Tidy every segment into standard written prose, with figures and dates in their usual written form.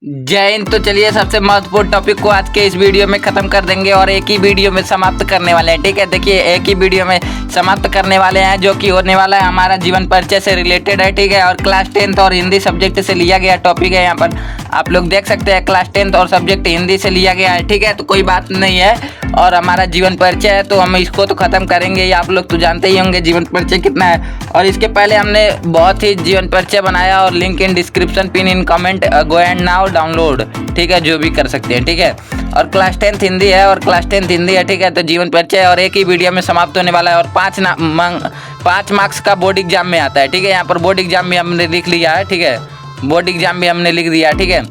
जय हिंद। तो चलिए सबसे महत्वपूर्ण टॉपिक को आज के इस वीडियो में खत्म कर देंगे और एक ही वीडियो में समाप्त करने वाले हैं। ठीक है, देखिए एक ही वीडियो में समाप्त करने वाले हैं जो कि होने वाला है हमारा जीवन परिचय से रिलेटेड है। ठीक है, और क्लास 10th और हिंदी सब्जेक्ट से लिया गया टॉपिक है। यहाँ पर आप लोग देख सकते हैं क्लास 10th और सब्जेक्ट हिंदी से लिया गया है। ठीक है, तो कोई बात नहीं है और हमारा जीवन परिचय है तो हम इसको तो खत्म करेंगे ही। आप लोग तो जानते ही होंगे जीवन परिचय कितना है। और इसके पहले हमने बहुत ही जीवन परिचय बनाया और link in description, pin in comment, go and now download. ठीक है, जो भी कर सकते हैं। ठीक है, और क्लास 10th हिंदी है और क्लास 10th हिंदी है। ठीक है, तो जीवन परिचय और एक ही वीडियो में समाप्त होने वाला है और 5 मार्क्स का बोर्ड एग्जाम में आता है। ठीक है, यहाँ पर बोर्ड एग्जाम भी हमने लिख लिया है। ठीक है, बोर्ड एग्जाम भी हमने लिख दिया। ठीक है,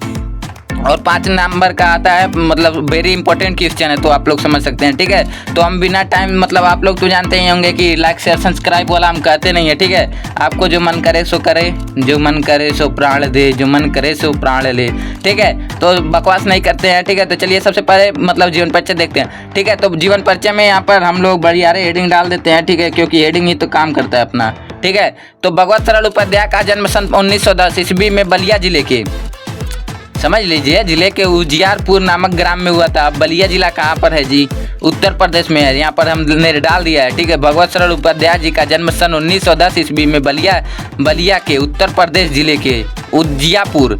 और 5 नंबर का आता है, मतलब वेरी इंपॉर्टेंट क्वेश्चन है तो आप लोग समझ सकते हैं। ठीक है, तो हम बिना टाइम, मतलब आप लोग तो जानते ही होंगे कि लाइक शेयर सब्सक्राइब वाला हम कहते नहीं है। ठीक है, आपको जो मन करे सो करे, जो मन करे सो प्राण दे, जो मन करे सो प्राण ले। ठीक है, तो बकवास नहीं करते हैं। ठीक है, तो चलिए सबसे पहले मतलब जीवन परिचय देखते हैं। ठीक है, तो जीवन परिचय में यहाँ पर हम लोग बढ़िया हेडिंग डाल देते हैं। ठीक है, क्योंकि हेडिंग ही तो काम करता है अपना। ठीक है, तो भगवत सरल उपाध्याय का जन्म सन 1910 ईस्वी में बलिया जिले के, समझ लीजिए, जिले के उजियारपुर नामक ग्राम में हुआ था। बलिया जिला कहाँ पर है जी? उत्तर प्रदेश में है। यहाँ पर हमने डाल दिया है। ठीक है, भगवत सरल उपाध्याय जी का जन्म सन 1910 ईस्वी में बलिया के उत्तर प्रदेश जिले के उजियारपुर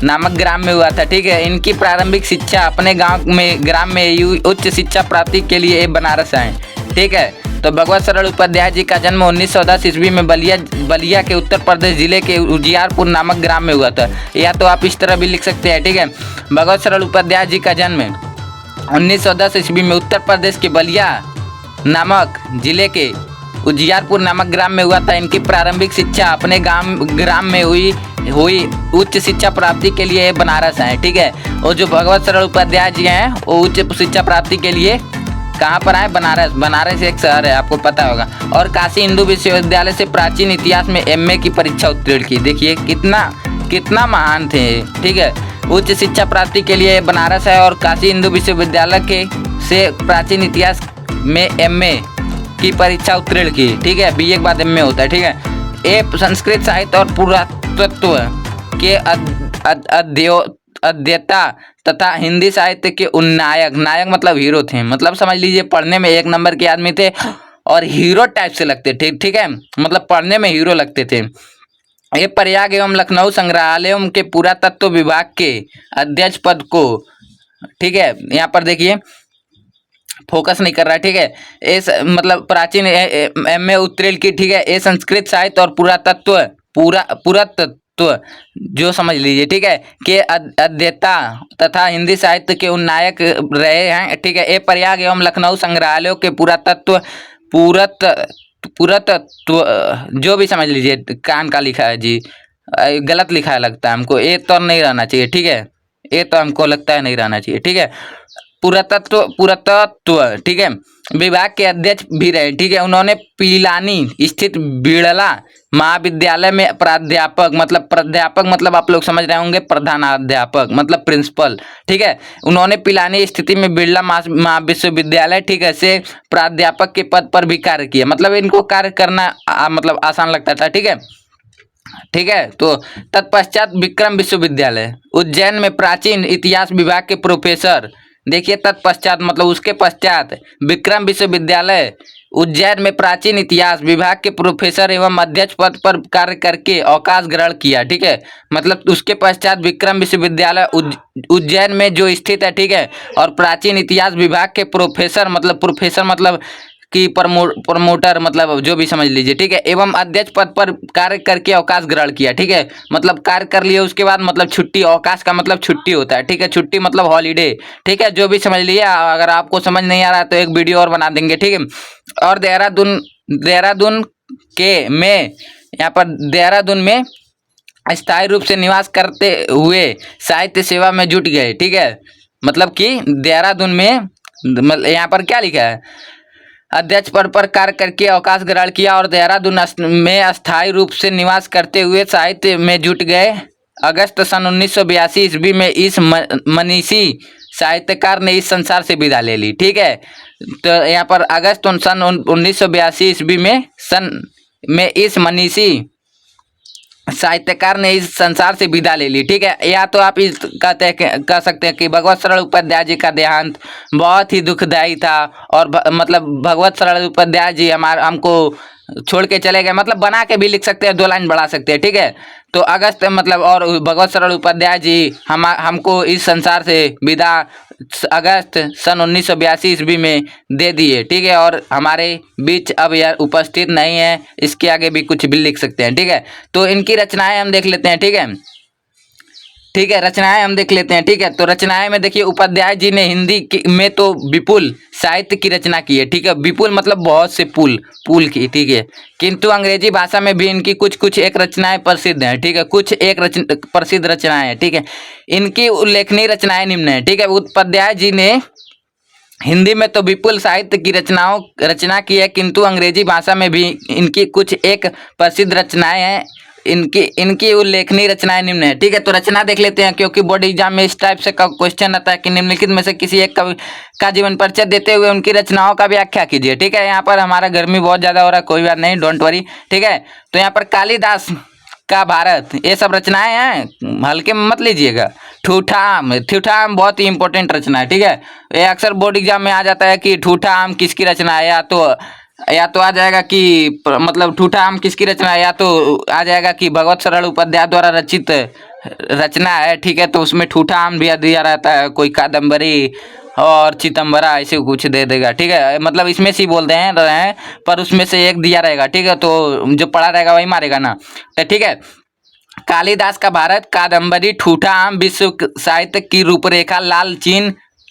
नामक ग्राम में हुआ था। ठीक है, इनकी प्रारंभिक शिक्षा अपने ग्राम में उच्च शिक्षा प्राप्ति के लिए बनारस आए। ठीक है, तो भगवत सरल उपाध्याय जी का जन्म 1910 ईस्वी में बलिया के उत्तर प्रदेश जिले के उजियारपुर नामक ग्राम में हुआ था। या तो आप इस तरह भी लिख सकते हैं। ठीक है, भगवत सरल उपाध्याय जी का जन्म 1910 ईस्वी में उत्तर प्रदेश के बलिया नामक जिले के उजियारपुर नामक ग्राम में हुआ था। इनकी प्रारंभिक शिक्षा अपने ग्राम में हुई उच्च शिक्षा प्राप्ति के लिए बनारस आए। ठीक है, और जो भगवत सरल उपाध्याय जी हैं वो उच्च शिक्षा प्राप्ति के लिए कहाँ पर आए? बनारस एक शहर है, आपको पता होगा। और काशी हिंदू विश्वविद्यालय से प्राचीन इतिहास में एमए की परीक्षा उत्तीर्ण की। देखिए कितना महान थे। ठीक है, उच्च शिक्षा प्राप्ति के लिए बनारस है और काशी हिंदू विश्वविद्यालय से प्राचीन इतिहास में एमए की परीक्षा उत्तीर्ण की। ठीक है, बीए के बाद एमए होता है। ठीक है, ये संस्कृत साहित्य और पुरातत्व के अध्येता तथा हिंदी साहित्य के नायक मतलब हीरो थे। मतलब समझ लीजिए पढ़ने में 1 नंबर के आदमी थे और हीरो टाइप से लगते थे। ठीक है, मतलब पढ़ने में हीरो लगते थे। ये प्रयाग एवं लखनऊ संग्रहालयों के पुरातत्व विभाग के अध्यक्ष पद को, ठीक है, यहाँ पर देखिए फोकस नहीं कर रहा है। ठीक है, इस मतलब प्राचीन एमए उत्तीर्ण की। ठीक है, ये संस्कृत साहित्य और पुरातत्व जो समझ लीजिए, ठीक है, के अध्येता तथा हिंदी साहित्य के नायक रहे हैं। ठीक है, ये प्रयाग एवं लखनऊ संग्रहालयों के पुरातत्व जो भी समझ लीजिए, कान का लिखा है जी, गलत लिखा है लगता है हमको, ये तो नहीं रहना चाहिए। ठीक है, ये तो हमको लगता है नहीं रहना चाहिए। ठीक है, पुरातत्व ठीक है विभाग के अध्यक्ष भी रहे। ठीक है, उन्होंने पिलानी स्थित बिड़ला महाविद्यालय में प्राध्यापक मतलब आप लोग समझ रहे होंगे, प्रधानाध्यापक मतलब प्रिंसिपल। ठीक है, उन्होंने पिलानी स्थिति में बिड़ला महाविश्वविद्यालय, ठीक है, से प्राध्यापक के पद पर भी कार्य किया। मतलब इनको कार्य करना मतलब आसान लगता था। ठीक है, ठीक है, तो तत्पश्चात विक्रम विश्वविद्यालय उज्जैन में प्राचीन इतिहास विभाग के प्रोफेसर, देखिए तत्पश्चात मतलब उसके पश्चात विक्रम विश्वविद्यालय उज्जैन में प्राचीन इतिहास विभाग के प्रोफेसर एवं अध्यक्ष पद पर कार्य करके अवकाश ग्रहण किया। ठीक है, मतलब उसके पश्चात विक्रम विश्वविद्यालय उज्जैन में जो स्थित है। ठीक है, और प्राचीन इतिहास विभाग के प्रोफेसर मतलब कि प्रमोटर मतलब जो भी समझ लीजिए। ठीक है, एवं अध्यक्ष पद पर कार्य करके अवकाश ग्रहण किया। ठीक है, मतलब कार्य कर लिए उसके बाद मतलब छुट्टी, अवकाश का मतलब छुट्टी होता है। ठीक है, छुट्टी मतलब हॉलीडे। ठीक है, जो भी समझ लिए। अगर आपको समझ नहीं आ रहा है तो एक वीडियो और बना देंगे। ठीक है, और देहरादून में स्थायी रूप से निवास करते हुए साहित्य सेवा में जुट गए। ठीक है, मतलब कि देहरादून में, यहाँ पर क्या लिखा है, अध्यक्ष पद पर कार्य करके अवकाश ग्रहण किया और देहरादून में अस्थायी रूप से निवास करते हुए साहित्य में जुट गए। अगस्त सन 1982 ईस्वी में इस मनीषी साहित्यकार ने इस संसार से विदा ले ली। ठीक है, तो यहाँ पर अगस्त सन 1982 ईस्वी में इस मनीषी साहित्यकार ने इस संसार से विदा ले ली। ठीक है, या तो आप इस कह सकते हैं कि भगवत सरल उपाध्याय जी का देहांत बहुत ही दुखदायी था और मतलब भगवत सरल उपाध्याय जी हमको छोड़ के चले गए, मतलब बना के भी लिख सकते हैं, 2 लाइन बढ़ा सकते हैं। ठीक है, तो अगस्त मतलब और भगवत सरल उपाध्याय जी हमको इस संसार से विदा अगस्त सन 1982 ईस्वी में दे दिए। ठीक है, और हमारे बीच अब यह उपस्थित नहीं है। इसके आगे भी कुछ भी लिख सकते हैं। ठीक है, तो इनकी रचनाएं हम देख लेते हैं। ठीक है, रचनाएं हम देख लेते हैं। ठीक है, तो रचनाएं में देखिए उपाध्याय जी ने हिंदी में तो विपुल साहित्य की रचना की है। ठीक है, विपुल मतलब बहुत से पुल की। ठीक है, किंतु अंग्रेजी भाषा में भी इनकी कुछ एक रचनाएं प्रसिद्ध हैं। ठीक है, कुछ एक प्रसिद्ध रचनाएं हैं। ठीक है, इनकी उल्लेखनीय रचनाएं निम्न है। ठीक है, उपाध्याय जी ने हिंदी में तो विपुल साहित्य की रचना की है, किंतु अंग्रेजी भाषा में भी इनकी कुछ एक प्रसिद्ध रचनाएं हैं। इनकी उल्लेखनीय रचनाएं निम्न है। ठीक है, तो रचना देख लेते हैं, क्योंकि बोर्ड एग्जाम में इस टाइप से का क्वेश्चन आता है कि निम्नलिखित में से किसी एक कवि का जीवन परिचय देते हुए उनकी रचनाओं का व्याख्या कीजिए। ठीक है, यहाँ पर हमारा गर्मी बहुत ज़्यादा हो रहा है, कोई बात नहीं, डोंट वरी। ठीक है, तो यहाँ पर कालिदास का भारत, ये सब रचनाएं हैं, हल्के में मत लीजिएगा। ठूठा आम बहुत ही इंपॉर्टेंट रचना है। ठीक है, ये अक्सर बोर्ड एग्जाम में आ जाता है कि ठूठा आम किसकी रचना है, या तो आ जाएगा कि मतलब ठूठा आम किसकी रचना है, या तो आ जाएगा कि भगवत सरल उपाध्याय द्वारा रचित रचना है। ठीक है, तो उसमें ठूठा आम भी दिया रहता है, कोई कादम्बरी और चितंबरा ऐसे कुछ दे देगा। ठीक है, मतलब इसमें से ही बोलते हैं पर उसमें से एक दिया रहेगा। ठीक है, तो जो पढ़ा रहेगा वही मारेगा ना। तो ठीक है, कालिदास का भारत, कादम्बरी, ठूठा आम, विश्व साहित्य की रूपरेखा,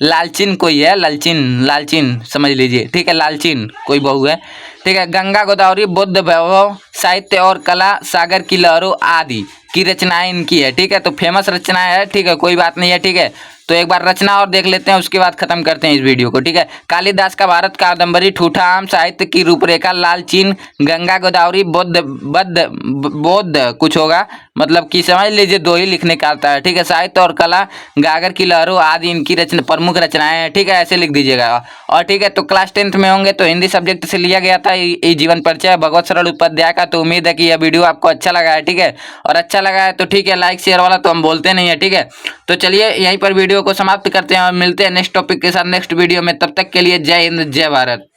लालचीन कोई है, लालचीन समझ लीजिए। ठीक है, लालचीन कोई बहू है। ठीक है, गंगा गोदावरी, बुद्ध वैभव, साहित्य और कला, सागर की लहरों आदि की रचनाएं इनकी है। ठीक है, तो फेमस रचनाएं है। ठीक है, कोई बात नहीं है। ठीक है, तो एक बार रचना और देख लेते हैं, उसके बाद खत्म करते हैं इस वीडियो को। ठीक है, कालिदास का भारत, कादम्बरी, ठूठा आम, साहित्य की रूपरेखा, लालचीन, गंगा गोदावरी, बौद्ध कुछ होगा, मतलब कि समझ लीजिए 2 ही लिखने का आता है। ठीक है, साहित्य और कला, गागर की लहरों आदि इनकी प्रमुख रचनाएं हैं। ठीक है, ऐसे लिख दीजिएगा। और ठीक है, तो क्लास 10th में होंगे तो हिंदी सब्जेक्ट से लिया गया था ये जीवन परिचय भगवत सरल उपाध्याय का। तो उम्मीद है कि यह वीडियो आपको अच्छा लगा है। ठीक है, और अच्छा लगा है तो ठीक है, लाइक शेयर वाला तो हम बोलते नहीं है। ठीक है, तो चलिए यहीं पर वीडियो को समाप्त करते हैं और मिलते हैं नेक्स्ट टॉपिक के साथ नेक्स्ट वीडियो में। तब तक के लिए जय हिंद, जय भारत।